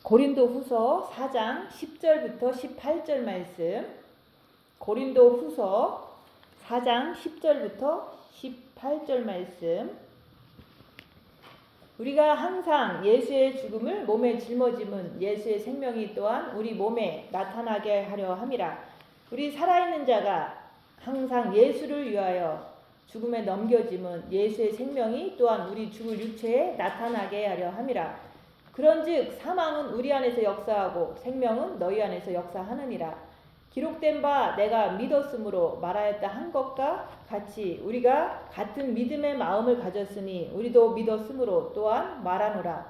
고린도후서 4장 10절부터 18절 말씀. 고린도후서 4장 10절부터 18절 말씀. 우리가 항상 예수의 죽음을 몸에 짊어짐은 예수의 생명이 또한 우리 몸에 나타나게 하려 함이라. 우리 살아있는 자가 항상 예수를 위하여 죽음에 넘겨짐은 예수의 생명이 또한 우리 죽을 육체에 나타나게 하려 함이라. 그런즉 사망은 우리 안에서 역사하고 생명은 너희 안에서 역사하느니라. 기록된 바 내가 믿었으므로 말하였다 한 것과 같이 우리가 같은 믿음의 마음을 가졌으니 우리도 믿었으므로 또한 말하노라.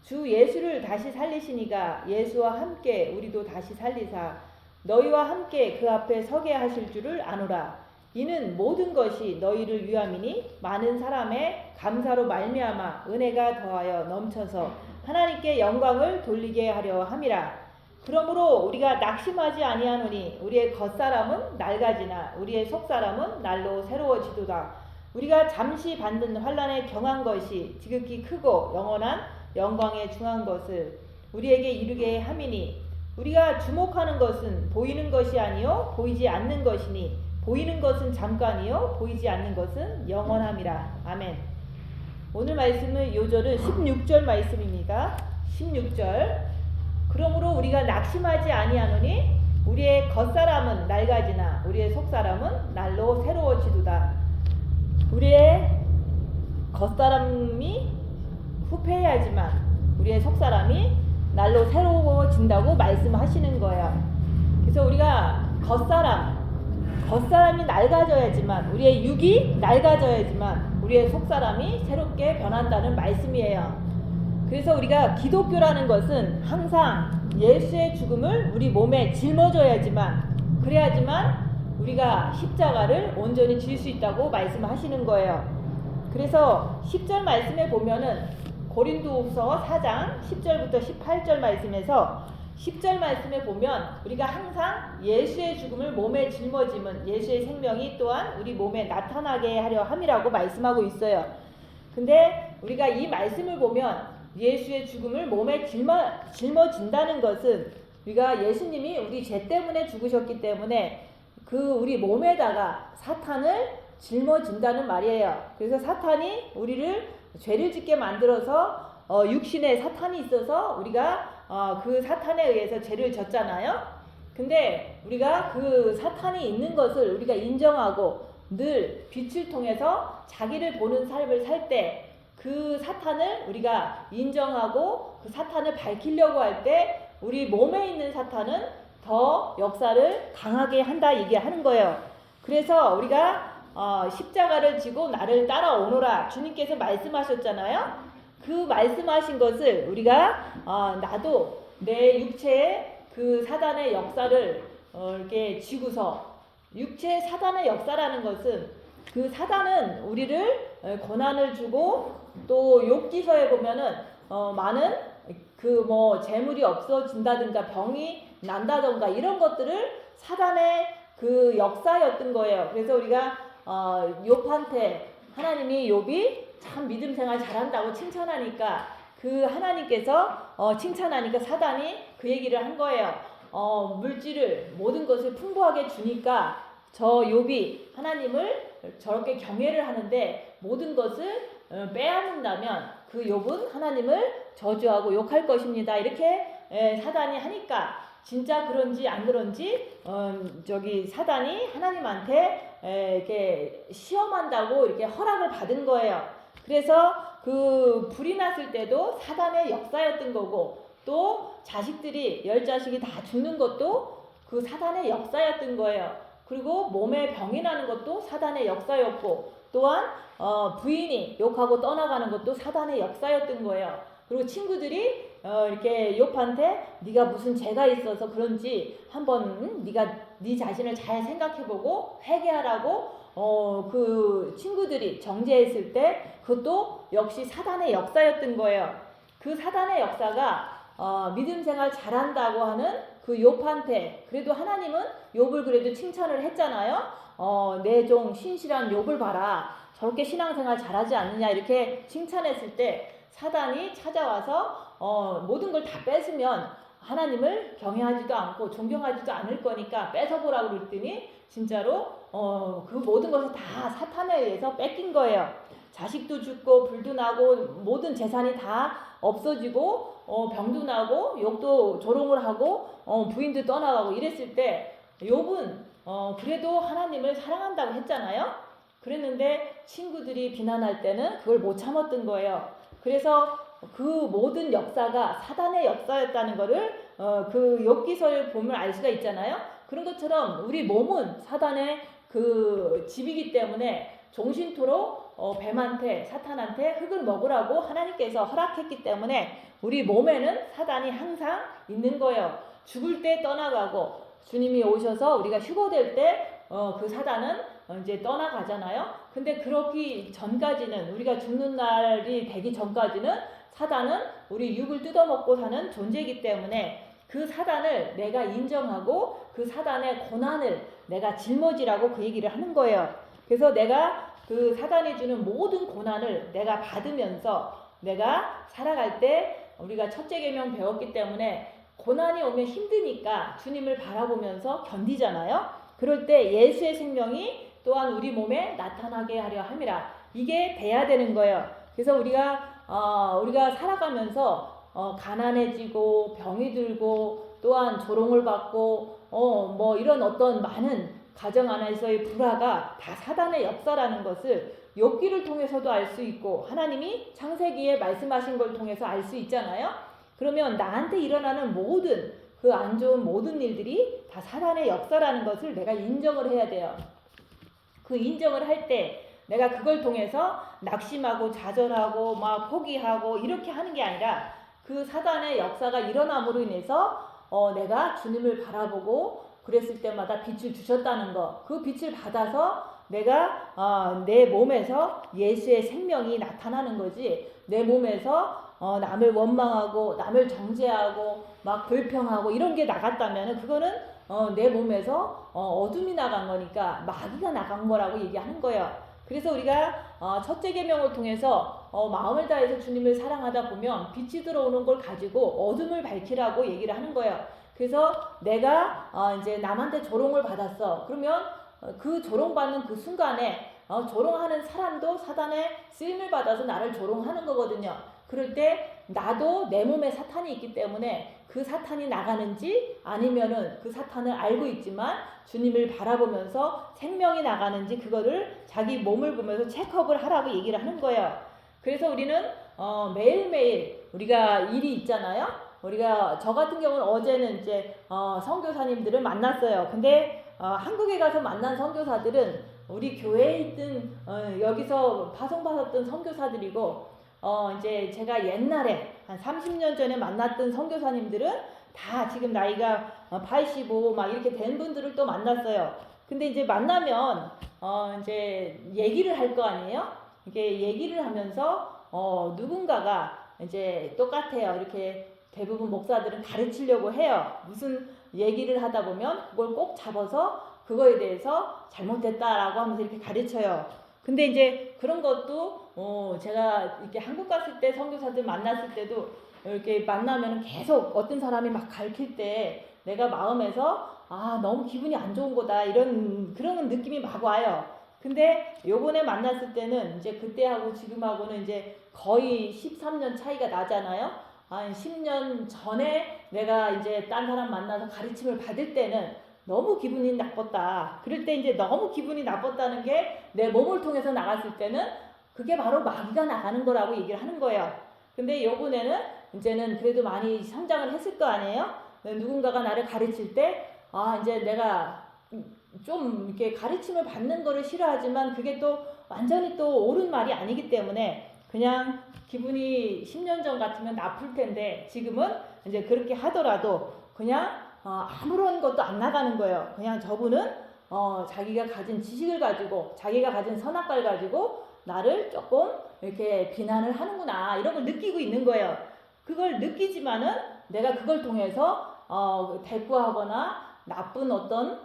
주 예수를 다시 살리시니가 예수와 함께 우리도 다시 살리사 너희와 함께 그 앞에 서게 하실 줄을 아노라. 이는 모든 것이 너희를 위함이니 많은 사람의 감사로 말미암아 은혜가 더하여 넘쳐서 하나님께 영광을 돌리게 하려 함이라. 그러므로 우리가 낙심하지 아니하노니 우리의 겉사람은 낡아지나 우리의 속사람은 날로 새로워지도다. 우리가 잠시 받는 환난에 경한 것이 지극히 크고 영원한 영광에 중한 것을 우리에게 이르게 함이니 우리가 주목하는 것은 보이는 것이 아니요 보이지 않는 것이니 보이는 것은 잠깐이요 보이지 않는 것은 영원함이라. 아멘. 오늘 말씀은 요절은 16절 말씀입니다. 16절. 그러므로 우리가 낙심하지 아니하노니 우리의 겉사람은 낡아지나 우리의 속사람은 날로 새로워지도다. 우리의 겉사람이 후패하지만 우리의 속사람이 날로 새로워진다고 말씀하시는 거예요. 그래서 우리가 겉사람이 낡아져야지만 우리의 육이 낡아져야지만 우리의 속사람이 새롭게 변한다는 말씀이에요. 그래서 우리가 기독교라는 것은 항상 예수의 죽음을 우리 몸에 짊어져야지만 그래야지만 우리가 십자가를 온전히 질 수 있다고 말씀하시는 거예요. 그래서 10절 말씀에 보면은 고린도후서 4장 10절부터 18절 말씀에서 10절 말씀에 보면 우리가 항상 예수의 죽음을 몸에 짊어짐은 예수의 생명이 또한 우리 몸에 나타나게 하려 함이라고 말씀하고 있어요. 근데 우리가 이 말씀을 보면 예수의 죽음을 몸에 짊어진다는 것은 우리가 예수님이 우리 죄 때문에 죽으셨기 때문에 그 우리 몸에다가 사탄을 짊어진다는 말이에요. 그래서 사탄이 우리를 죄를 짓게 만들어서 육신에 사탄이 있어서 우리가 그 사탄에 의해서 죄를 졌잖아요. 근데 우리가 그 사탄이 있는 것을 우리가 인정하고 늘 빛을 통해서 자기를 보는 삶을 살 때 그 사탄을 우리가 인정하고 그 사탄을 밝히려고 할 때 우리 몸에 있는 사탄은 더 역사를 강하게 한다 얘기하는 거예요. 그래서 우리가 십자가를 지고 나를 따라오너라 주님께서 말씀하셨잖아요. 그 말씀하신 것을 우리가 나도 내 육체의 그 사단의 역사를 이렇게 지고서 육체의 사단의 역사라는 것은 그 사단은 우리를 고난을 주고 또 욥기서에 보면은 많은 그 뭐 재물이 없어진다든가 병이 난다든가 이런 것들을 사단의 그 역사였던 거예요. 그래서 우리가 욥한테 하나님이 욥이 참 믿음 생활 잘한다고 칭찬하니까 그 하나님께서 칭찬하니까 사단이 그 얘기를 한 거예요. 물질을 모든 것을 풍부하게 주니까 저 욥이 하나님을 저렇게 경외를 하는데 모든 것을 빼앗는다면 그 욥은 하나님을 저주하고 욕할 것입니다. 이렇게 사단이 하니까 진짜 그런지 안 그런지 저기 사단이 하나님한테 이렇게 시험한다고 이렇게 허락을 받은 거예요. 그래서 그 불이 났을 때도 사단의 역사였던 거고 또 자식들이 10자식이 다 죽는 것도 그 사단의 역사였던 거예요. 그리고 몸에 병이 나는 것도 사단의 역사였고 또한 부인이 욕하고 떠나가는 것도 사단의 역사였던 거예요. 그리고 친구들이 이렇게 욥한테 네가 무슨 죄가 있어서 그런지 한번 네가 네 자신을 잘 생각해보고 회개하라고 그 친구들이 정죄했을 때 그것도 역시 사단의 역사였던 거예요. 그 사단의 역사가 믿음 생활 잘한다고 하는 그 욥한테 그래도 하나님은 욥을 그래도 칭찬을 했잖아요. 내 종 신실한 욥을 봐라. 저렇게 신앙생활 잘하지 않느냐 이렇게 칭찬했을 때 사단이 찾아와서 모든 걸 다 뺏으면 하나님을 경외하지도 않고 존경하지도 않을 거니까 뺏어보라고 그랬더니 진짜로 그 모든 것을 다 사탄에 의해서 뺏긴 거예요. 자식도 죽고 불도 나고 모든 재산이 다 없어지고 병도 나고 욕도 조롱을 하고 부인도 떠나가고 이랬을 때 욥은 그래도 하나님을 사랑한다고 했잖아요. 그랬는데 친구들이 비난할 때는 그걸 못 참았던 거예요. 그래서 그 모든 역사가 사단의 역사였다는 거를 그 욥기서를 보면 알 수가 있잖아요. 그런 것처럼 우리 몸은 사단의 그 집이기 때문에 종신토록 뱀한테 사탄한테 흙을 먹으라고 하나님께서 허락했기 때문에 우리 몸에는 사단이 항상 있는 거예요. 죽을 때 떠나가고 주님이 오셔서 우리가 휴거될 때 그 사단은 이제 떠나가잖아요. 근데 그렇기 전까지는 우리가 죽는 날이 되기 전까지는 사단은 우리 육을 뜯어먹고 사는 존재이기 때문에 그 사단을 내가 인정하고 그 사단의 고난을 내가 짊어지라고 그 얘기를 하는 거예요. 그래서 내가 그 사단이 주는 모든 고난을 내가 받으면서 내가 살아갈 때 우리가 첫째 계명 배웠기 때문에 고난이 오면 힘드니까 주님을 바라보면서 견디잖아요. 그럴 때 예수의 생명이 또한 우리 몸에 나타나게 하려 함이라. 이게 돼야 되는 거예요. 그래서 우리가 살아가면서 가난해지고 병이 들고 또한 조롱을 받고 뭐 이런 어떤 많은 가정 안에서의 불화가 다 사단의 역사라는 것을 욥기를 통해서도 알 수 있고 하나님이 창세기에 말씀하신 걸 통해서 알 수 있잖아요. 그러면 나한테 일어나는 모든 그 안 좋은 모든 일들이 다 사단의 역사라는 것을 내가 인정을 해야 돼요. 그 인정을 할 때 내가 그걸 통해서 낙심하고 좌절하고 막 포기하고 이렇게 하는 게 아니라 그 사단의 역사가 일어남으로 인해서 내가 주님을 바라보고 그랬을 때마다 빛을 주셨다는 거, 그 빛을 받아서 내가 내 몸에서 예수의 생명이 나타나는 거지. 내 몸에서 남을 원망하고 남을 정죄하고 막 불평하고 이런 게 나갔다면 그거는 내 몸에서 어둠이 나간 거니까 마귀가 나간 거라고 얘기하는 거예요. 그래서 우리가 첫째 계명을 통해서 마음을 다해서 주님을 사랑하다 보면 빛이 들어오는 걸 가지고 어둠을 밝히라고 얘기를 하는 거예요. 그래서 내가 이제 남한테 조롱을 받았어. 그러면 그 조롱받는 그 순간에 조롱하는 사람도 사단의 쓰임을 받아서 나를 조롱하는 거거든요. 그럴 때 나도 내 몸에 사탄이 있기 때문에 그 사탄이 나가는지 아니면은 그 사탄을 알고 있지만 주님을 바라보면서 생명이 나가는지 그거를 자기 몸을 보면서 체크업을 하라고 얘기를 하는 거예요. 그래서 우리는 매일매일 우리가 일이 있잖아요. 우리가 저 같은 경우는 어제는 이제 선교사님들을 만났어요. 근데 한국에 가서 만난 선교사들은 우리 교회에 있던 여기서 파송받았던 선교사들이고 이제 제가 옛날에 한 30년 전에 만났던 선교사님들은 다 지금 나이가 85 막 이렇게 된 분들을 또 만났어요. 근데 이제 만나면 이제 얘기를 할 거 아니에요? 이게 얘기를 하면서 누군가가 이제 똑같아요. 이렇게 대부분 목사들은 가르치려고 해요. 무슨 얘기를 하다 보면 그걸 꼭 잡아서 그거에 대해서 잘못됐다라고 하면서 이렇게 가르쳐요. 근데 이제 그런 것도 제가 이렇게 한국 갔을 때 선교사들 만났을 때도 이렇게 만나면 계속 어떤 사람이 막 가르칠 때 내가 마음에서 너무 기분이 안 좋은 거다 이런 그런 느낌이 막 와요. 근데 요번에 만났을 때는 이제 그때하고 지금하고는 이제 거의 13년 차이가 나잖아요. 한 10년 전에 내가 이제 딴 사람 만나서 가르침을 받을 때는 너무 기분이 나빴다. 그럴 때 이제 너무 기분이 나빴다는 게 내 몸을 통해서 나갔을 때는 그게 바로 마귀가 나가는 거라고 얘기를 하는 거예요. 근데 요번에는 이제는 그래도 많이 성장을 했을 거 아니에요? 누군가가 나를 가르칠 때 이제 내가 좀 이렇게 가르침을 받는 거를 싫어하지만 그게 또 완전히 또 옳은 말이 아니기 때문에 그냥 기분이 10년 전 같으면 나쁠 텐데 지금은 이제 그렇게 하더라도 그냥 아무런 것도 안 나가는 거예요. 그냥 저분은 자기가 가진 지식을 가지고 자기가 가진 선악과를 가지고 나를 조금 이렇게 비난을 하는구나 이런 걸 느끼고 있는 거예요. 그걸 느끼지만은 내가 그걸 통해서 대꾸하거나 나쁜 어떤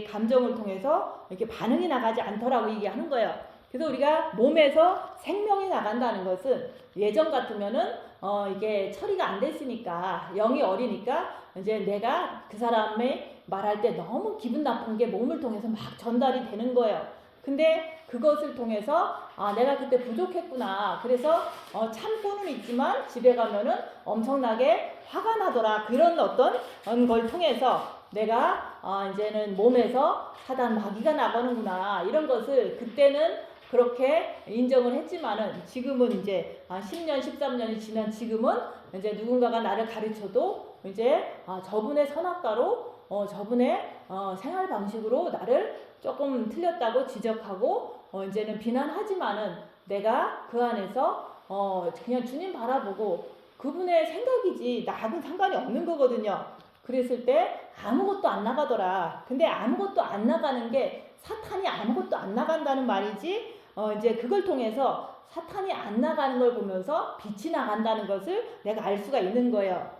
감정을 통해서 이렇게 반응이 나가지 않더라고 얘기하는 거예요. 그래서 우리가 몸에서 생명이 나간다는 것은 예전 같으면은 이게 처리가 안 됐으니까 영이 어리니까 이제 내가 그 사람의 말할 때 너무 기분 나쁜 게 몸을 통해서 막 전달이 되는 거예요. 근데 그것을 통해서 내가 그때 부족했구나. 그래서 참고는 있지만 집에 가면은 엄청나게 화가 나더라. 그런 어떤 걸 통해서 내가 이제는 몸에서 사단 마귀가 나가는구나. 이런 것을 그때는 그렇게 인정을 했지만은 지금은 이제 10년, 13년이 지난 지금은 이제 누군가가 나를 가르쳐도 이제 저분의 선악과로 저분의 생활 방식으로 나를 조금 틀렸다고 지적하고 이제는 비난하지만은 내가 그 안에서 그냥 주님 바라보고 그분의 생각이지 나하고는 상관이 없는 거거든요. 그랬을 때 아무것도 안 나가더라. 근데 아무것도 안 나가는 게 사탄이 아무것도 안 나간다는 말이지 이제 그걸 통해서 사탄이 안 나가는 걸 보면서 빛이 나간다는 것을 내가 알 수가 있는 거예요.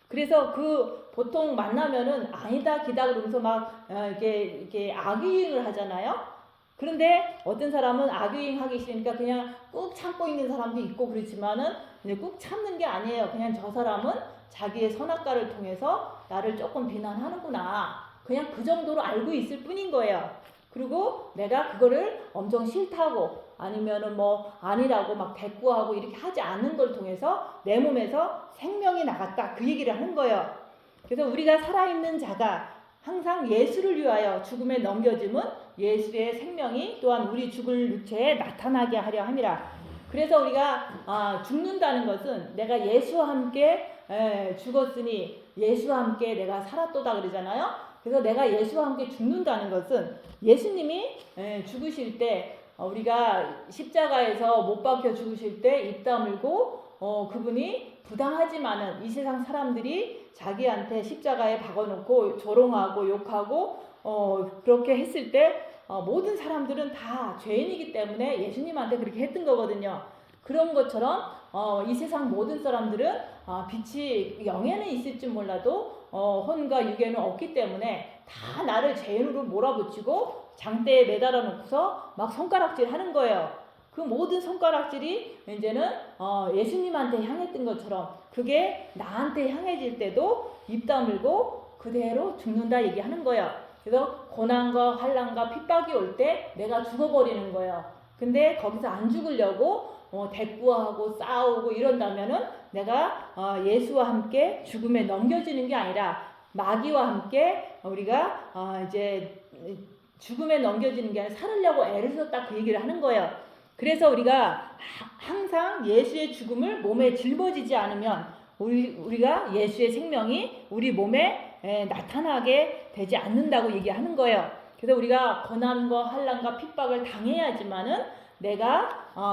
그래서 그 보통 만나면은 아니다 기다 그러면서 막 이렇게 악유행을 하잖아요. 그런데 어떤 사람은 악유행 하기 싫으니까 그냥 꾹 참고 있는 사람도 있고 그렇지만은 꾹 참는 게 아니에요. 그냥 저 사람은 자기의 선악과를 통해서 나를 조금 비난하는구나. 그냥 그 정도로 알고 있을 뿐인 거예요. 그리고 내가 그거를 엄청 싫다고 아니면은 뭐 아니라고 막 대꾸하고 이렇게 하지 않는 걸 통해서 내 몸에서 생명이 나갔다. 그 얘기를 하는 거예요. 그래서 우리가 살아있는 자가 항상 예수를 위하여 죽음에 넘겨짐은 예수의 생명이 또한 우리 죽을 육체에 나타나게 하려 함이라. 그래서 우리가 죽는다는 것은 내가 예수와 함께 죽었으니 예수와 함께 내가 살았도다 그러잖아요. 그래서 내가 예수와 함께 죽는다는 것은 예수님이 죽으실 때 우리가 십자가에서 못 박혀 죽으실 때 입 다물고 그분이 부당하지만은 이 세상 사람들이 자기한테 십자가에 박아놓고 조롱하고 욕하고 그렇게 했을 때 모든 사람들은 다 죄인이기 때문에 예수님한테 그렇게 했던 거거든요. 그런 것처럼 이 세상 모든 사람들은 빛이 영에는 있을지 몰라도 혼과 육에는 없기 때문에 다 나를 죄인으로 몰아붙이고 장대에 매달아 놓고서 막 손가락질 하는 거예요. 그 모든 손가락질이 이제는 예수님한테 향했던 것처럼 그게 나한테 향해질 때도 입 다물고 그대로 죽는다 얘기하는 거예요. 그래서 고난과 환난과 핍박이 올 때 내가 죽어버리는 거예요. 근데 거기서 안 죽으려고 대꾸하고 싸우고 이런다면은 내가 예수와 함께 죽음에 넘겨지는 게 아니라 마귀와 함께 우리가 이제 죽음에 넘겨지는 게 아니라 살으려고 애를 썼다 그 얘기를 하는 거예요. 그래서 우리가 항상 예수의 죽음을 몸에 짊어지지 않으면 우리가 예수의 생명이 우리 몸에 나타나게 되지 않는다고 얘기하는 거예요. 그래서 우리가 고난과 환난과 핍박을 당해야지만은 내가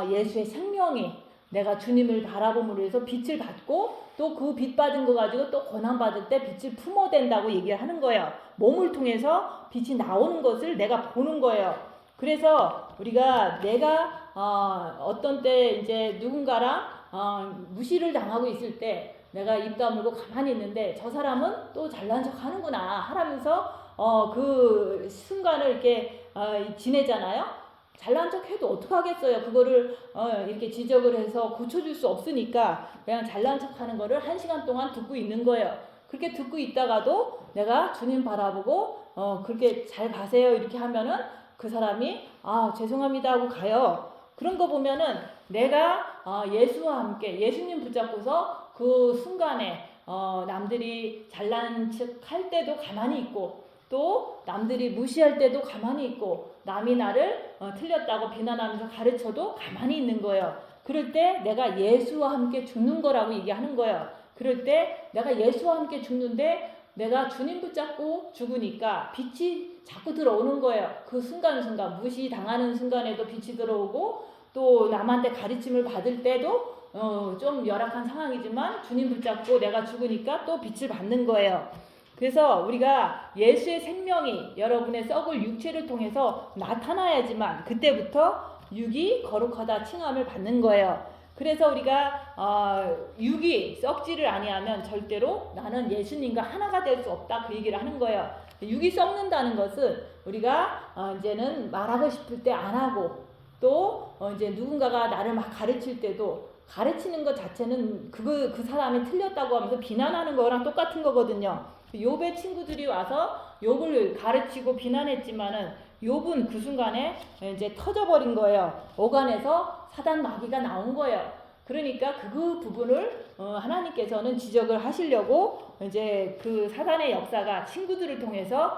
예수의 생명이 내가 주님을 바라봄으로 해서 빛을 받고 또 그 빛 받은 거 가지고 또 고난 받을 때 빛을 품어댄다고 얘기를 하는 거예요. 몸을 통해서 빛이 나오는 것을 내가 보는 거예요. 그래서 우리가 내가 어떤 때 이제 누군가랑 무시를 당하고 있을 때 내가 입 다물고 가만히 있는데 저 사람은 또 잘난 척 하는구나 하면서 그 순간을 이렇게 지내잖아요. 잘난 척 해도 어떡하겠어요. 그거를 이렇게 지적을 해서 고쳐줄 수 없으니까 그냥 잘난 척 하는 거를 1시간 동안 듣고 있는 거예요. 그렇게 듣고 있다가도 내가 주님 바라보고 그렇게 잘 가세요 이렇게 하면은 그 사람이 죄송합니다 하고 가요. 그런 거 보면은 내가 예수와 함께 예수님 붙잡고서 그 순간에 남들이 잘난 척 할 때도 가만히 있고 또 남들이 무시할 때도 가만히 있고 남이 나를 틀렸다고 비난하면서 가르쳐도 가만히 있는 거예요. 그럴 때 내가 예수와 함께 죽는 거라고 얘기하는 거예요. 그럴 때 내가 예수와 함께 죽는데 내가 주님 붙잡고 죽으니까 빛이 자꾸 들어오는 거예요. 그 순간순간 무시당하는 순간에도 빛이 들어오고 또 남한테 가르침을 받을 때도 좀 열악한 상황이지만 주님 붙잡고 내가 죽으니까 또 빛을 받는 거예요. 그래서 우리가 예수의 생명이 여러분의 썩을 육체를 통해서 나타나야지만 그때부터 육이 거룩하다 칭함을 받는 거예요. 그래서 우리가 육이 썩지를 아니하면 절대로 나는 예수님과 하나가 될 수 없다 그 얘기를 하는 거예요. 육이 썩는다는 것은 우리가 이제는 말하고 싶을 때 안 하고 또 이제 누군가가 나를 막 가르칠 때도 가르치는 것 자체는 그 사람이 틀렸다고 하면서 비난하는 거랑 똑같은 거거든요. 욥의 친구들이 와서 욥을 가르치고 비난했지만은 욥은 그 순간에 이제 터져버린 거예요. 오간에서 사단 마귀가 나온 거예요. 그러니까 그 부분을 하나님께서는 지적을 하시려고 이제 그 사단의 역사가 친구들을 통해서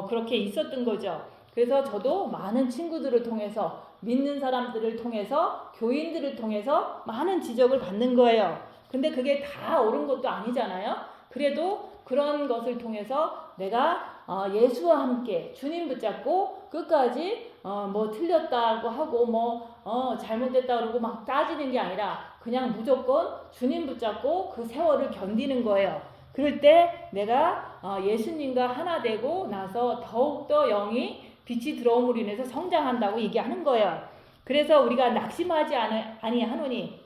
그렇게 있었던 거죠. 그래서 저도 많은 친구들을 통해서 믿는 사람들을 통해서 교인들을 통해서 많은 지적을 받는 거예요. 근데 그게 다 옳은 것도 아니잖아요. 그래도 그런 것을 통해서 내가 예수와 함께 주님 붙잡고 끝까지 뭐 틀렸다고 하고 뭐 잘못됐다 그러고 막 따지는 게 아니라 그냥 무조건 주님 붙잡고 그 세월을 견디는 거예요. 그럴 때 내가 예수님과 하나 되고 나서 더욱더 영이 빛이 들어옴으로 인해서 성장한다고 얘기하는 거예요. 그래서 우리가 낙심하지 아니하노니,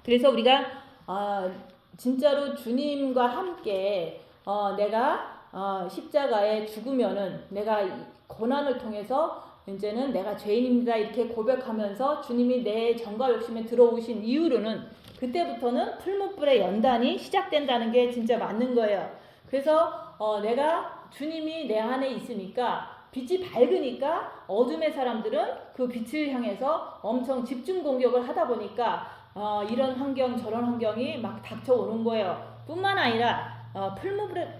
그래서 우리가 진짜로 주님과 함께 내가 십자가에 죽으면은 내가 고난을 통해서 이제는 내가 죄인입니다 이렇게 고백하면서 주님이 내 정과 욕심에 들어오신 이후로는 그때부터는 풀무불의 연단이 시작된다는 게 진짜 맞는 거예요. 그래서 내가 주님이 내 안에 있으니까 빛이 밝으니까 어둠의 사람들은 그 빛을 향해서 엄청 집중 공격을 하다 보니까 이런 환경 저런 환경이 막 닥쳐오는 거예요. 뿐만 아니라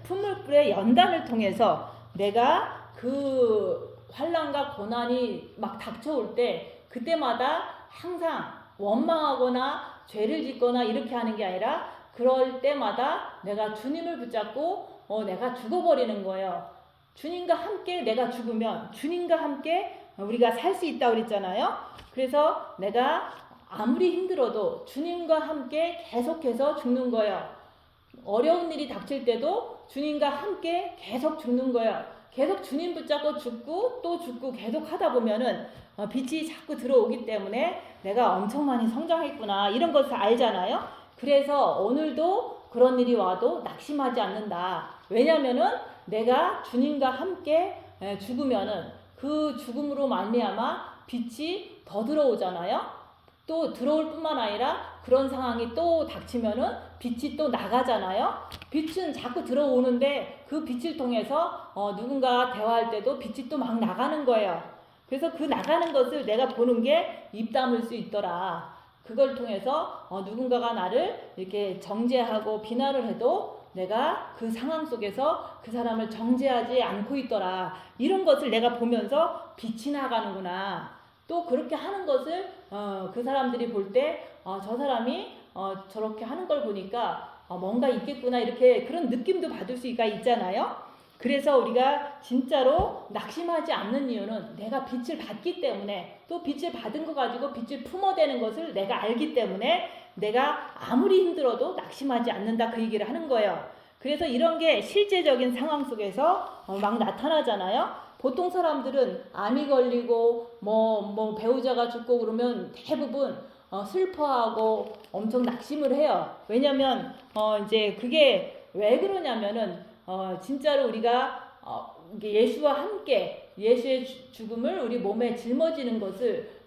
풀무불의 연단을 통해서 내가 그 환난과 고난이 막 닥쳐올 때 그때마다 항상 원망하거나 죄를 짓거나 이렇게 하는 게 아니라 그럴 때마다 내가 주님을 붙잡고 내가 죽어버리는 거예요. 주님과 함께 내가 죽으면 주님과 함께 우리가 살 수 있다고 그랬잖아요. 그래서 내가 아무리 힘들어도 주님과 함께 계속해서 죽는 거예요. 어려운 일이 닥칠 때도 주님과 함께 계속 죽는 거예요. 계속 주님 붙잡고 죽고 또 죽고 계속 하다 보면은 빛이 자꾸 들어오기 때문에 내가 엄청 많이 성장했구나 이런 것을 알잖아요. 그래서 오늘도 그런 일이 와도 낙심하지 않는다. 왜냐면은 내가 주님과 함께 죽으면은 그 죽음으로 말미암아 빛이 더 들어오잖아요. 또 들어올 뿐만 아니라 그런 상황이 또 닥치면은 빛이 또 나가잖아요. 빛은 자꾸 들어오는데 그 빛을 통해서 누군가 대화할 때도 빛이 또 막 나가는 거예요. 그래서 그 나가는 것을 내가 보는 게 입 다물 수 있더라. 그걸 통해서 누군가가 나를 이렇게 정죄하고 비난을 해도 내가 그 상황 속에서 그 사람을 정죄하지 않고 있더라. 이런 것을 내가 보면서 빛이 나가는구나. 또 그렇게 하는 것을 그 사람들이 볼 때 저 사람이 저렇게 하는 걸 보니까 뭔가 있겠구나 이렇게 그런 느낌도 받을 수가 있잖아요. 그래서 우리가 진짜로 낙심하지 않는 이유는 내가 빛을 받기 때문에 또 빛을 받은 거 가지고 빛을 품어대는 것을 내가 알기 때문에 내가 아무리 힘들어도 낙심하지 않는다 그 얘기를 하는 거예요. 그래서 이런 게 실제적인 상황 속에서 막 나타나잖아요. 보통 사람들은 암이 걸리고 뭐 배우자가 죽고 그러면 대부분 슬퍼하고 엄청 낙심을 해요. 왜냐면 이제 그게 왜 그러냐면은 진짜로 우리가 예수와 함께 예수의 죽음을 우리 몸에 짊어지는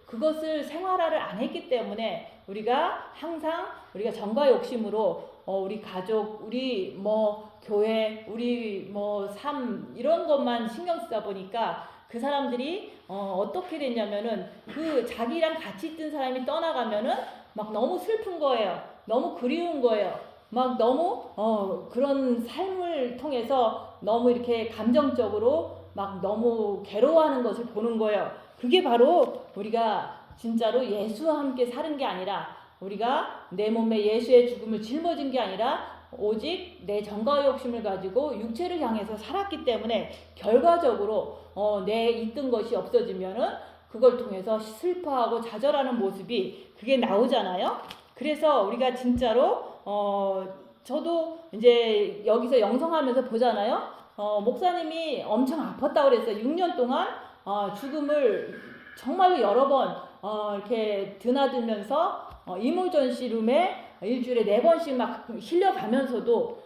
그것을 생활화를 안 했기 때문에 우리가 항상 우리가 정과 욕심으로 우리 가족, 우리 뭐 교회, 우리 뭐 삶 이런 것만 신경 쓰다 보니까 그 사람들이 어떻게 됐냐면은 그 자기랑 같이 있던 사람이 떠나가면은 막 너무 슬픈 거예요. 너무 그리운 거예요. 막 너무 그런 삶을 통해서 너무 이렇게 감정적으로 막 너무 괴로워하는 것을 보는 거예요. 그게 바로 우리가 진짜로 예수와 함께 사는 게 아니라 우리가 내 몸에 예수의 죽음을 짊어진 게 아니라 오직 내 정과 욕심을 가지고 육체를 향해서 살았기 때문에 결과적으로 내 있던 것이 없어지면은 그걸 통해서 슬퍼하고 좌절하는 모습이 그게 나오잖아요. 그래서 우리가 진짜로 저도 이제 여기서 영성하면서 보잖아요. 목사님이 엄청 아팠다고 그랬어요. 6년 동안 죽음을 정말로 여러 번 이렇게 드나들면서 이모전시룸에 일주일에 4번씩 막 실려가면서도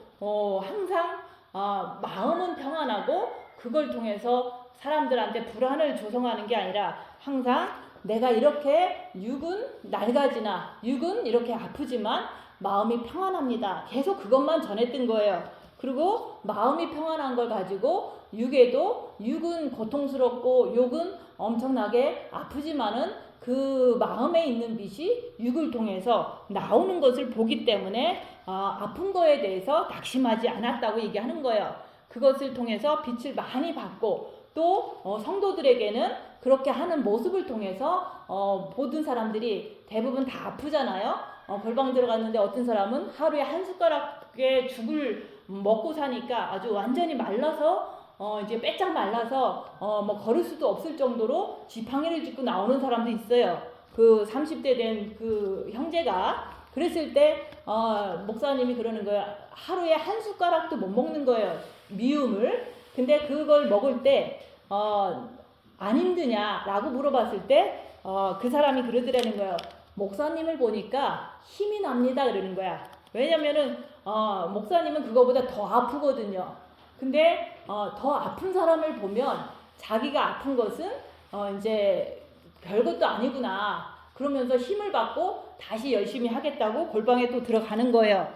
항상 마음은 평안하고 그걸 통해서 사람들한테 불안을 조성하는 게 아니라 항상 내가 이렇게 육은 낡아지나 육은 이렇게 아프지만 마음이 평안합니다. 계속 그것만 전했던 거예요. 그리고 마음이 평안한 걸 가지고 육은 고통스럽고 육은 엄청나게 아프지만은 그 마음에 있는 빛이 육을 통해서 나오는 것을 보기 때문에 아픈 거에 대해서 낙심하지 않았다고 얘기하는 거예요. 그것을 통해서 빛을 많이 받고 또 성도들에게는 그렇게 하는 모습을 통해서 모든 사람들이 대부분 다 아프잖아요. 골방 들어갔는데 어떤 사람은 하루에 한 숟가락의 죽을 먹고 사니까 아주 완전히 말라서 이제 빼짝 말라서 뭐 걸을 수도 없을 정도로 지팡이를 짚고 나오는 사람도 있어요. 그 30대 된 그 형제가 그랬을 때 목사님이 그러는 거예요. 하루에 한 숟가락도 못 먹는 거예요. 미음을. 근데 그걸 먹을 때 안 힘드냐라고 물어봤을 때 그 사람이 그러더라는 거예요. 목사님을 보니까 힘이 납니다 그러는 거야. 왜냐면은 목사님은 그거보다 더 아프거든요. 근데 더 아픈 사람을 보면 자기가 아픈 것은 이제 별것도 아니구나 그러면서 힘을 받고 다시 열심히 하겠다고 골방에 또 들어가는 거예요.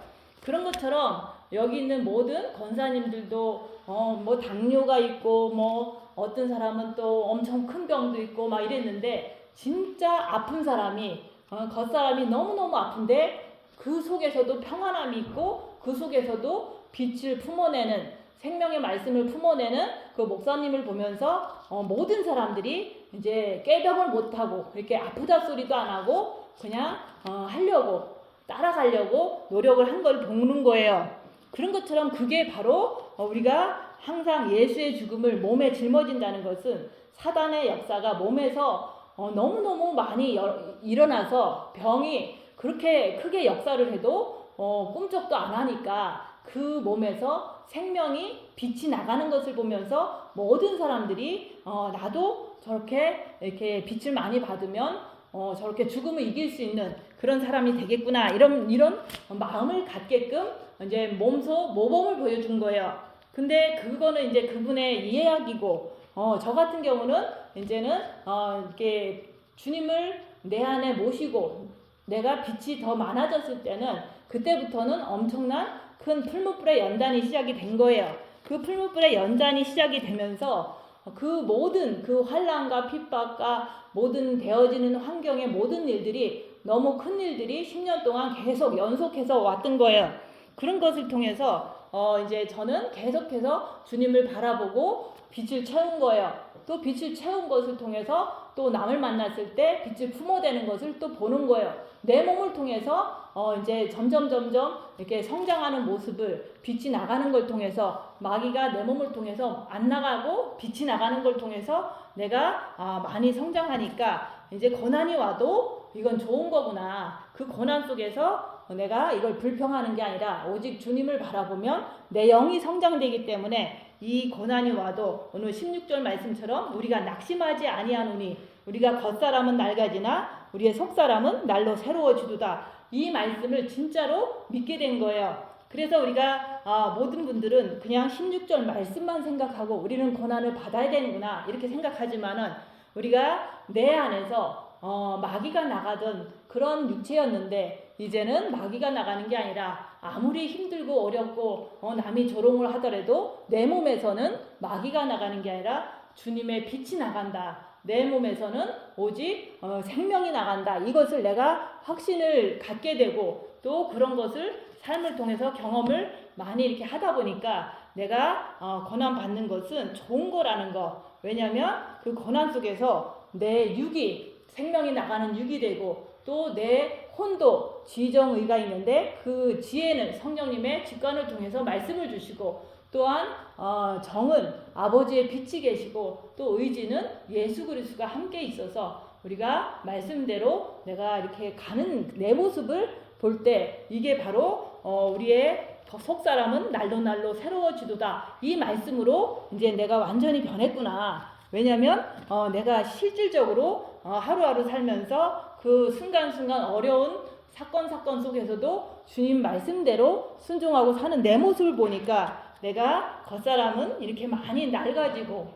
그런 것처럼 여기 있는 모든 권사님들도 뭐 당뇨가 있고 뭐 어떤 사람은 또 엄청 큰 병도 있고 막 이랬는데 진짜 아픈 사람이 겉사람이 너무너무 아픈데 그 속에서도 평안함이 있고 그 속에서도 빛을 품어내는 생명의 말씀을 품어내는 그 목사님을 보면서 모든 사람들이 이제 깨병을 못하고 이렇게 아프다 소리도 안 하고 그냥 하려고 따라가려고 노력을 한 걸 보는 거예요. 그런 것처럼 그게 바로 우리가 항상 예수의 죽음을 몸에 짊어진다는 것은 사단의 역사가 몸에서 너무너무 많이 일어나서 병이 그렇게 크게 역사를 해도 꿈쩍도 안 하니까 그 몸에서 생명이 빛이 나가는 것을 보면서 모든 사람들이 나도 저렇게 이렇게 빛을 많이 받으면 저렇게 죽음을 이길 수 있는 그런 사람이 되겠구나 이런 마음을 갖게끔 이제 모범을 보여준 거예요. 근데 그거는 이제 그분의 이해학이고 저 같은 경우는 이제는 이렇게 주님을 내 안에 모시고 내가 빛이 더 많아졌을 때는 그때부터는 엄청난 큰 풀무불의 연단이 시작이 된 거예요. 그 풀무불의 연단이 시작이 되면서 그 모든 그 환난과 핍박과 모든 되어지는 환경의 모든 일들이 너무 큰 일들이 10년 동안 계속 연속해서 왔던 거예요. 그런 것을 통해서 이제 저는 계속해서 주님을 바라보고 빛을 채운 거예요. 또 빛을 채운 것을 통해서 또 남을 만났을 때 빛을 품어대는 것을 또 보는 거예요. 내 몸을 통해서 이제 점점 이렇게 성장하는 모습을 빛이 나가는 걸 통해서 마귀가 내 몸을 통해서 안 나가고 빛이 나가는 걸 통해서 내가 많이 성장하니까 이제 고난이 와도 이건 좋은 거구나. 그 고난 속에서 내가 이걸 불평하는 게 아니라 오직 주님을 바라보면 내 영이 성장되기 때문에 이 고난이 와도 오늘 16절 말씀처럼 우리가 낙심하지 아니하노니 우리가 겉사람은 낡아지나 우리의 속사람은 날로 새로워지도다. 이 말씀을 진짜로 믿게 된 거예요. 그래서 우리가 모든 분들은 그냥 16절 말씀만 생각하고 우리는 고난을 받아야 되는구나 이렇게 생각하지만은 우리가 내 안에서 마귀가 나가던 그런 육체였는데 이제는 마귀가 나가는 게 아니라 아무리 힘들고 어렵고 남이 조롱을 하더라도 내 몸에서는 마귀가 나가는 게 아니라 주님의 빛이 나간다. 내 몸에서는 오직 생명이 나간다. 이것을 내가 확신을 갖게 되고 또 그런 것을 삶을 통해서 경험을 많이 이렇게 하다 보니까 내가 고난 받는 것은 좋은 거라는 거. 왜냐하면 그 고난 속에서 내 육이 생명이 나가는 육이 되고 또 내 혼도 지정의가 있는데 그 지혜는 성령님의 직관을 통해서 말씀을 주시고 또한 정은 아버지의 빛이 계시고 또 의지는 예수 그리스도가 함께 있어서 우리가 말씀대로 내가 이렇게 가는 내 모습을 볼 때 이게 바로 우리의 속사람은 날로 새로워지도다. 이 말씀으로 이제 내가 완전히 변했구나. 왜냐하면 내가 실질적으로 하루하루 살면서 그 순간순간 어려운 사건 속에서도 주님 말씀대로 순종하고 사는 내 모습을 보니까 내가 겉사람은 이렇게 많이 낡아지고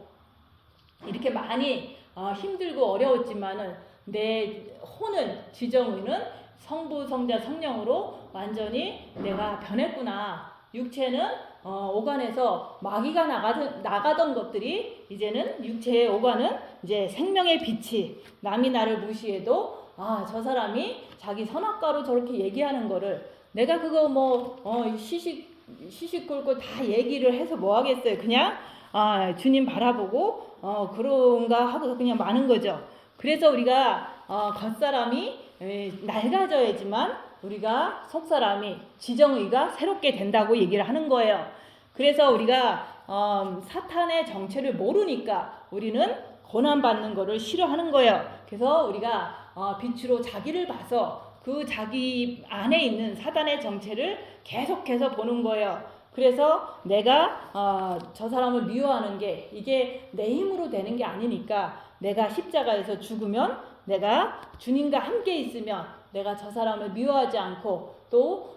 이렇게 많이 힘들고 어려웠지만은 내 혼은 지정의는 성부, 성자, 성령으로 완전히 내가 변했구나. 육체는 오간에서 마귀가 나가던 것들이 이제는 육체의 오간은 이제 생명의 빛이 남이 나를 무시해도 저 사람이 자기 선악과로 저렇게 얘기하는 거를 내가 그거 시시콜콜 다 얘기를 해서 뭐 하겠어요. 그냥 주님 바라보고 그런가 하고서 그냥 마는 거죠. 그래서 우리가 겉사람이 낡아져야지만 우리가 속사람이 지정의가 새롭게 된다고 얘기를 하는 거예요. 그래서 우리가 사탄의 정체를 모르니까 우리는 고난받는 거를 싫어하는 거예요. 그래서 우리가 빛으로 자기를 봐서 그 자기 안에 있는 사단의 정체를 계속해서 보는 거예요. 그래서 내가 저 사람을 미워하는 게 이게 내 힘으로 되는 게 아니니까 내가 십자가에서 죽으면 내가 주님과 함께 있으면 내가 저 사람을 미워하지 않고 또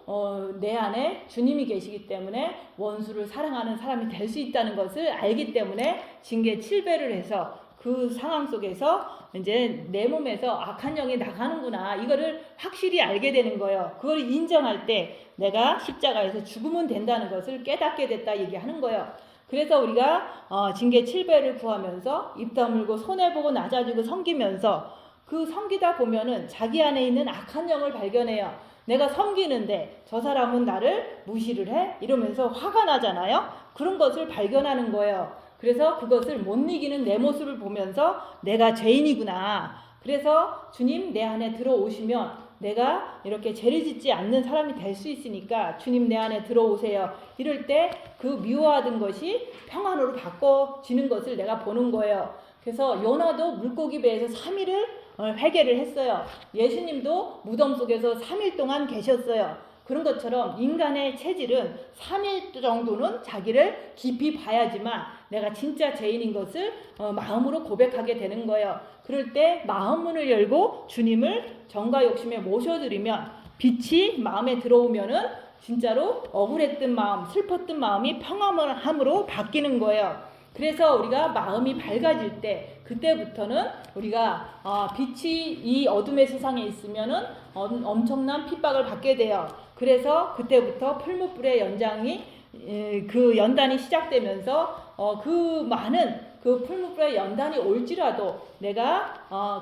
내 안에 주님이 계시기 때문에 원수를 사랑하는 사람이 될 수 있다는 것을 알기 때문에 징계 7배를 해서 그 상황 속에서 이제 내 몸에서 악한 영이 나가는구나 이거를 확실히 알게 되는 거예요. 그걸 인정할 때 내가 십자가에서 죽으면 된다는 것을 깨닫게 됐다 얘기하는 거예요. 그래서 우리가 징계 7배를 구하면서 입 다물고 손해보고 낮아지고 섬기면서 그 섬기다 보면은 자기 안에 있는 악한 영을 발견해요. 내가 섬기는데 저 사람은 나를 무시를 해? 이러면서 화가 나잖아요. 그런 것을 발견하는 거예요. 그래서 그것을 못 이기는 내 모습을 보면서 내가 죄인이구나. 그래서 주님 내 안에 들어오시면 내가 이렇게 죄를 짓지 않는 사람이 될 수 있으니까 주님 내 안에 들어오세요. 이럴 때 그 미워하던 것이 평안으로 바꿔지는 것을 내가 보는 거예요. 그래서 요나도 물고기 배에서 3일을 회개를 했어요. 예수님도 무덤 속에서 3일 동안 계셨어요. 그런 것처럼 인간의 체질은 3일 정도는 자기를 깊이 봐야지만 내가 진짜 죄인인 것을 마음으로 고백하게 되는 거예요. 그럴 때 마음 문을 열고 주님을 정과 욕심에 모셔드리면 빛이 마음에 들어오면은 진짜로 억울했던 마음, 슬펐던 마음이 평안함으로 바뀌는 거예요. 그래서 우리가 마음이 밝아질 때 그때부터는 우리가 빛이 이 어둠의 세상에 있으면은 엄청난 핍박을 받게 돼요. 그래서 그때부터 풀무불의 연장이 그 연단이 시작되면서 그 많은 그 풀무불의 연단이 올지라도 내가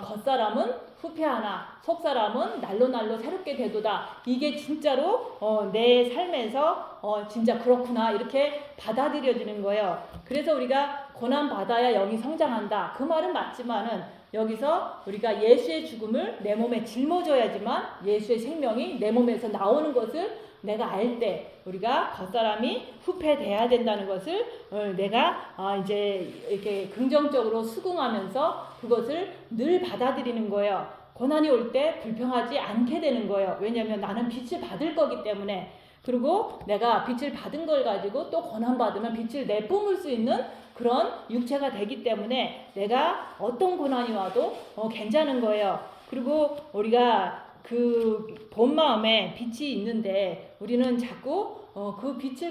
겉사람은 후패하나 속사람은 날로 새롭게 되도다. 이게 진짜로 내 삶에서 진짜 그렇구나 이렇게 받아들여지는 거예요. 그래서 우리가 고난 받아야 영이 성장한다. 그 말은 맞지만은 여기서 우리가 예수의 죽음을 내 몸에 짊어져야지만 예수의 생명이 내 몸에서 나오는 것을 내가 알 때 우리가 겉사람이 후패돼야 된다는 것을 내가 이제 이렇게 긍정적으로 수긍하면서 그것을 늘 받아들이는 거예요. 고난이 올 때 불평하지 않게 되는 거예요. 왜냐하면 나는 빛을 받을 거기 때문에. 그리고 내가 빛을 받은 걸 가지고 또 고난 받으면 빛을 내뿜을 수 있는 그런 육체가 되기 때문에 내가 어떤 고난이 와도 괜찮은 거예요. 그리고 우리가 그 본 마음에 빛이 있는데 우리는 자꾸 그 빛을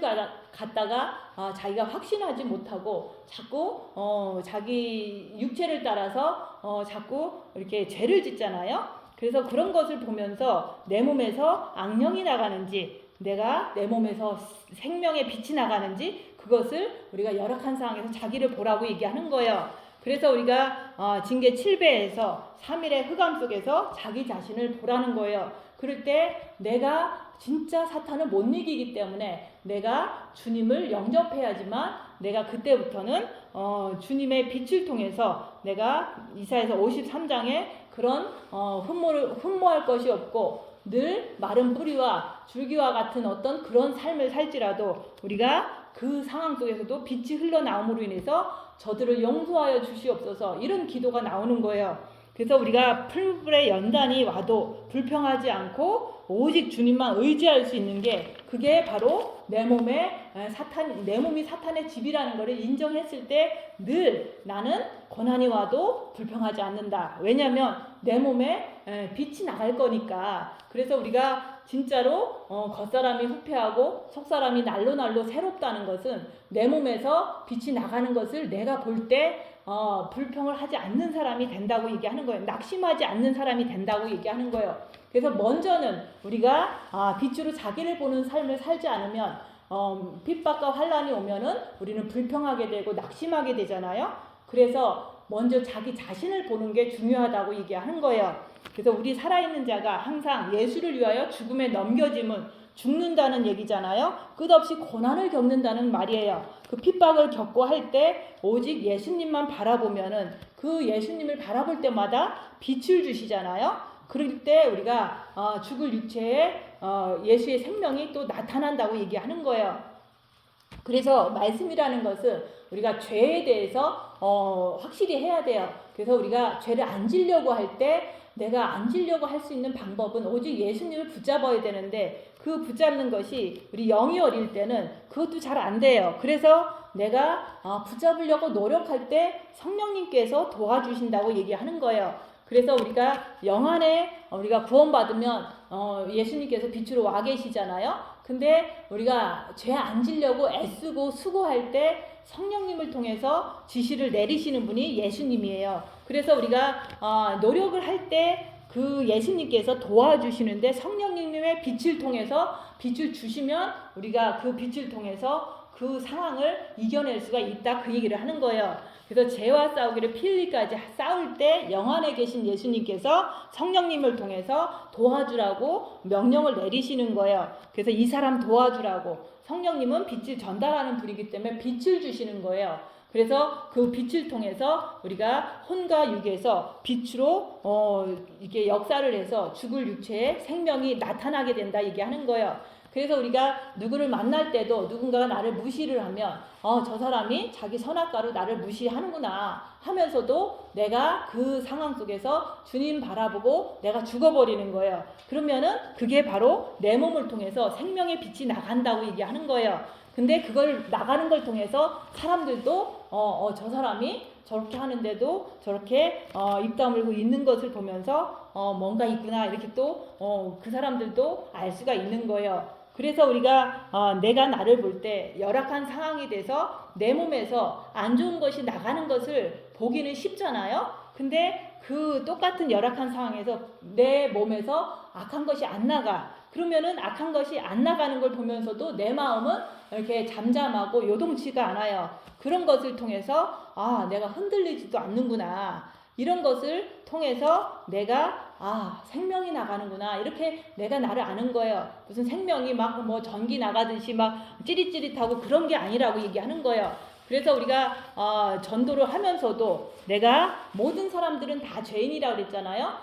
갖다가 자기가 확신하지 못하고 자꾸 자기 육체를 따라서 자꾸 이렇게 죄를 짓잖아요. 그래서 그런 것을 보면서 내 몸에서 악령이 나가는지 내가 내 몸에서 생명의 빛이 나가는지 그것을 우리가 열악한 상황에서 자기를 보라고 얘기하는 거예요. 그래서 우리가 징계 7배에서 3일의 흑암 속에서 자기 자신을 보라는 거예요. 그럴 때 내가 진짜 사탄을 못 이기기 때문에 내가 주님을 영접해야지만 내가 그때부터는 주님의 빛을 통해서 내가 이사야서 53장에 그런 흠모할 것이 없고 늘 마른 뿌리와 줄기와 같은 어떤 그런 삶을 살지라도 우리가 그 상황 속에서도 빛이 흘러나옴으로 인해서 저들을 용서하여 주시옵소서 이런 기도가 나오는 거예요. 그래서 우리가 풀불의 연단이 와도 불평하지 않고 오직 주님만 의지할 수 있는 게 그게 바로 내 몸이 사탄의 집이라는 것을 인정했을 때 늘 나는 고난이 와도 불평하지 않는다. 왜냐하면 내 몸에 빛이 나갈 거니까. 그래서 우리가 진짜로 겉사람이 후패하고 속사람이 날로 새롭다는 것은 내 몸에서 빛이 나가는 것을 내가 볼 때 불평을 하지 않는 사람이 된다고 얘기하는 거예요. 낙심하지 않는 사람이 된다고 얘기하는 거예요. 그래서 먼저는 우리가 빛으로 자기를 보는 삶을 살지 않으면 핍박과 환란이 오면은 우리는 불평하게 되고 낙심하게 되잖아요. 그래서 먼저 자기 자신을 보는 게 중요하다고 얘기하는 거예요. 그래서 우리 살아있는 자가 항상 예수를 위하여 죽음에 넘겨짐은 죽는다는 얘기잖아요. 끝없이 고난을 겪는다는 말이에요. 그 핍박을 겪고 할 때 오직 예수님만 바라보면은 그 예수님을 바라볼 때마다 빛을 주시잖아요. 그럴 때 우리가 죽을 육체에 예수의 생명이 또 나타난다고 얘기하는 거예요. 그래서 말씀이라는 것은 우리가 죄에 대해서 확실히 해야 돼요. 그래서 우리가 죄를 안 지려고 할 때 내가 안 지려고 할 수 있는 방법은 오직 예수님을 붙잡아야 되는데 그 붙잡는 것이 우리 영이 어릴 때는 그것도 잘 안 돼요. 그래서 내가 붙잡으려고 노력할 때 성령님께서 도와주신다고 얘기하는 거예요. 그래서 우리가 영 안에 우리가 구원받으면 예수님께서 빛으로 와 계시잖아요. 근데 우리가 죄 안 지려고 애쓰고 수고할 때 성령님을 통해서 지시를 내리시는 분이 예수님이에요. 그래서 우리가 노력을 할 때 그 예수님께서 도와주시는데 성령님의 빛을 통해서 빛을 주시면 우리가 그 빛을 통해서 그 상황을 이겨낼 수가 있다, 그 얘기를 하는 거예요. 그래서 죄와 싸우기를 피 흘리기까지 싸울 때 영 안에 계신 예수님께서 성령님을 통해서 도와주라고 명령을 내리시는 거예요. 그래서 이 사람 도와주라고. 성령님은 빛을 전달하는 분이기 때문에 빛을 주시는 거예요. 그래서 그 빛을 통해서 우리가 혼과 육에서 빛으로 이렇게 역사를 해서 죽을 육체에 생명이 나타나게 된다 얘기하는 거예요. 그래서 우리가 누구를 만날 때도 누군가가 나를 무시를 하면 저 사람이 자기 선악과로 나를 무시하는구나 하면서도 내가 그 상황 속에서 주님 바라보고 내가 죽어버리는 거예요. 그러면은 그게 바로 내 몸을 통해서 생명의 빛이 나간다고 얘기하는 거예요. 근데 그걸 나가는 걸 통해서 사람들도 저 사람이 저렇게 하는데도 저렇게 입 다물고 있는 것을 보면서 뭔가 있구나 이렇게 또 그 사람들도 알 수가 있는 거예요. 그래서 우리가 내가 나를 볼 때 열악한 상황이 돼서 내 몸에서 안 좋은 것이 나가는 것을 보기는 쉽잖아요. 근데 그 똑같은 열악한 상황에서 내 몸에서 악한 것이 안 나가. 그러면은 악한 것이 안 나가는 걸 보면서도 내 마음은 이렇게 잠잠하고 요동치가 않아요. 그런 것을 통해서 내가 흔들리지도 않는구나. 이런 것을 통해서 내가 생명이 나가는구나. 이렇게 내가 나를 아는 거예요. 무슨 생명이 막 뭐 전기 나가듯이 막 찌릿찌릿하고 그런 게 아니라고 얘기하는 거예요. 그래서 우리가 전도를 하면서도 내가 모든 사람들은 다 죄인이라고 그랬잖아요.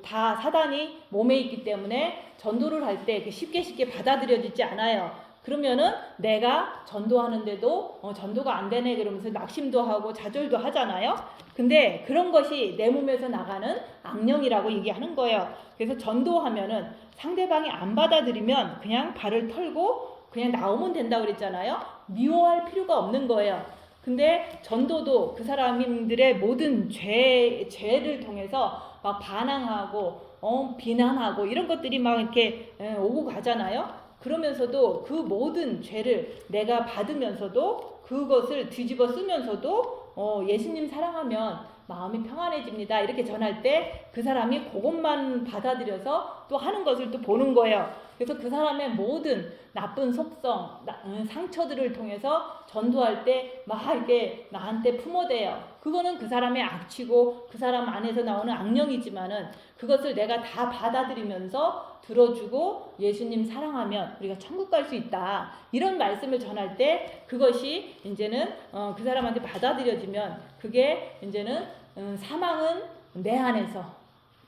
다 사단이 몸에 있기 때문에 전도를 할 때 쉽게 받아들여지지 않아요. 그러면은 내가 전도하는데도 전도가 안 되네 그러면서 낙심도 하고 좌절도 하잖아요. 근데 그런 것이 내 몸에서 나가는 악령이라고 얘기하는 거예요. 그래서 전도하면은 상대방이 안 받아들이면 그냥 발을 털고 그냥 나오면 된다고 그랬잖아요. 미워할 필요가 없는 거예요. 근데 전도도 그 사람들의 모든 죄를 통해서 막 반항하고 비난하고 이런 것들이 막 이렇게 오고 가잖아요. 그러면서도 그 모든 죄를 내가 받으면서도 그것을 뒤집어 쓰면서도 예수님 사랑하면 마음이 평안해집니다. 이렇게 전할 때 그 사람이 그것만 받아들여서 또 하는 것을 또 보는 거예요. 그래서 그 사람의 모든 나쁜 속성, 상처들을 통해서 전도할 때 막 이렇게 나한테 품어대요. 그거는 그 사람의 악취고 그 사람 안에서 나오는 악령이지만은 그것을 내가 다 받아들이면서 들어주고 예수님 사랑하면 우리가 천국 갈 수 있다. 이런 말씀을 전할 때 그것이 이제는 그 사람한테 받아들여지면 그게 이제는 사망은 내 안에서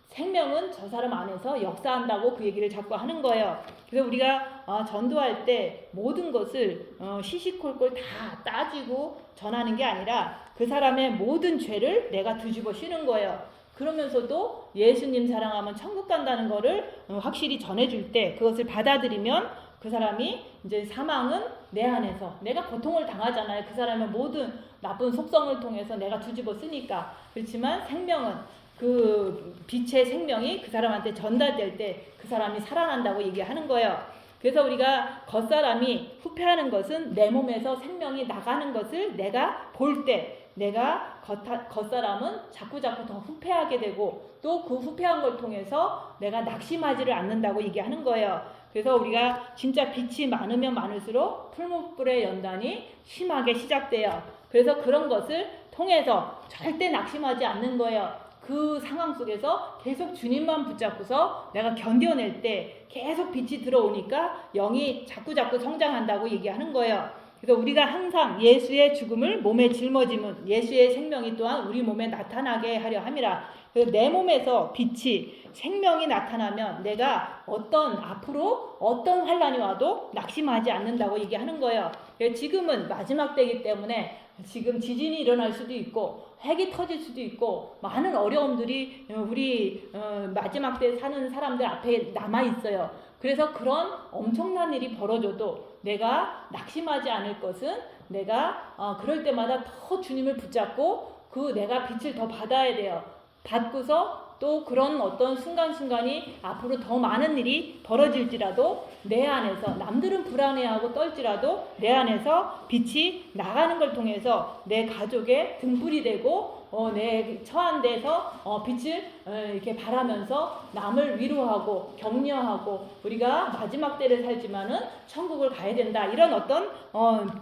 생명은 저 사람 안에서 역사한다고 그 얘기를 자꾸 하는 거예요. 그래서 우리가 전도할 때 모든 것을 시시콜콜 다 따지고 전하는 게 아니라 그 사람의 모든 죄를 내가 뒤집어 씌우는 거예요. 그러면서도 예수님 사랑하면 천국 간다는 거를 확실히 전해줄 때 그것을 받아들이면 그 사람이 이제 사망은 내 안에서 내가 고통을 당하잖아요. 그 사람의 모든 나쁜 속성을 통해서 내가 뒤집어 쓰니까. 그렇지만 생명은 그 빛의 생명이 그 사람한테 전달될 때 그 사람이 살아난다고 얘기하는 거예요. 그래서 우리가 겉사람이 후패하는 것은 내 몸에서 생명이 나가는 것을 내가 볼 때 내가 겉사람은 자꾸자꾸 더 후패하게 되고 또 그 후패한 걸 통해서 내가 낙심하지를 않는다고 얘기하는 거예요. 그래서 우리가 진짜 빛이 많으면 많을수록 풀무불의 연단이 심하게 시작돼요. 그래서 그런 것을 통해서 절대 낙심하지 않는 거예요. 그 상황 속에서 계속 주님만 붙잡고서 내가 견뎌낼 때 계속 빛이 들어오니까 영이 자꾸자꾸 성장한다고 얘기하는 거예요. 그래서 우리가 항상 예수의 죽음을 몸에 짊어지면 예수의 생명이 또한 우리 몸에 나타나게 하려 함이라. 그래서 내 몸에서 빛이 생명이 나타나면 내가 앞으로 어떤 환란이 와도 낙심하지 않는다고 얘기하는 거예요. 지금은 마지막 때이기 때문에 지금 지진이 일어날 수도 있고 핵이 터질 수도 있고 많은 어려움들이 우리 마지막 때 사는 사람들 앞에 남아 있어요. 그래서 그런 엄청난 일이 벌어져도 내가 낙심하지 않을 것은 내가 그럴 때마다 더 주님을 붙잡고 그 내가 빛을 더 받아야 돼요. 받고서 또 그런 어떤 순간순간이 앞으로 더 많은 일이 벌어질지라도 내 안에서 남들은 불안해하고 떨지라도 내 안에서 빛이 나가는 걸 통해서 내 가족의 등불이 되고 내 처한 데서 빛을 이렇게 발하면서 남을 위로하고 격려하고 우리가 마지막 때를 살지만은 천국을 가야 된다 이런 어떤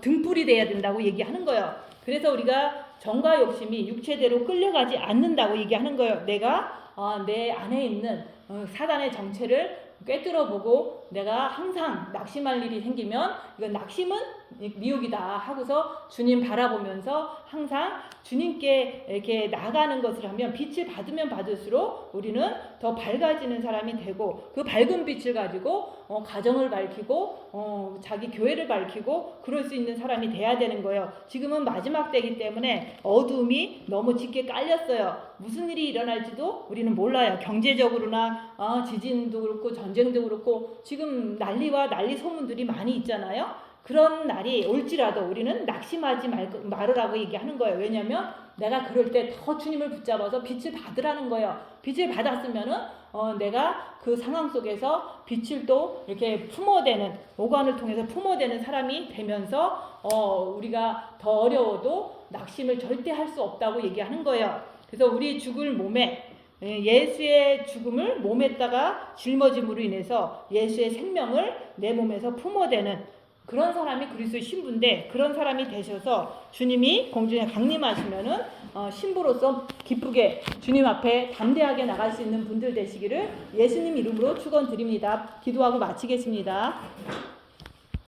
등불이 돼야 된다고 얘기하는 거예요. 그래서 우리가 정과 욕심이 육체대로 끌려가지 않는다고 얘기하는 거예요. 내가 내 안에 있는 사단의 정체를 꿰뚫어보고 내가 항상 낙심할 일이 생기면 이건 낙심은 미혹이다 하고서 주님 바라보면서 항상 주님께 이렇게 나가는 것을 하면 빛을 받으면 받을수록 우리는 더 밝아지는 사람이 되고 그 밝은 빛을 가지고 가정을 밝히고 자기 교회를 밝히고 그럴 수 있는 사람이 돼야 되는 거예요. 지금은 마지막 때이기 때문에 어두움이 너무 짙게 깔렸어요. 무슨 일이 일어날지도 우리는 몰라요. 경제적으로나 지진도 그렇고 전쟁도 그렇고 지금 난리 소문들이 많이 있잖아요. 그런 날이 올지라도 우리는 낙심하지 말으라고 얘기하는 거예요. 왜냐하면 내가 그럴 때 더 주님을 붙잡아서 빛을 받으라는 거예요. 빛을 받았으면은 내가 그 상황 속에서 빛을 또 이렇게 품어대는 오간을 통해서 품어대는 사람이 되면서 우리가 더 어려워도 낙심을 절대 할 수 없다고 얘기하는 거예요. 그래서 우리 죽을 몸에 예수의 죽음을 몸에다가 짊어짐으로 인해서 예수의 생명을 내 몸에서 품어대는 그런 사람이 그리스도의 신부인데 그런 사람이 되셔서 주님이 공중에 강림하시면은 신부로서 기쁘게 주님 앞에 담대하게 나갈 수 있는 분들 되시기를 예수님 이름으로 축원드립니다. 기도하고 마치겠습니다.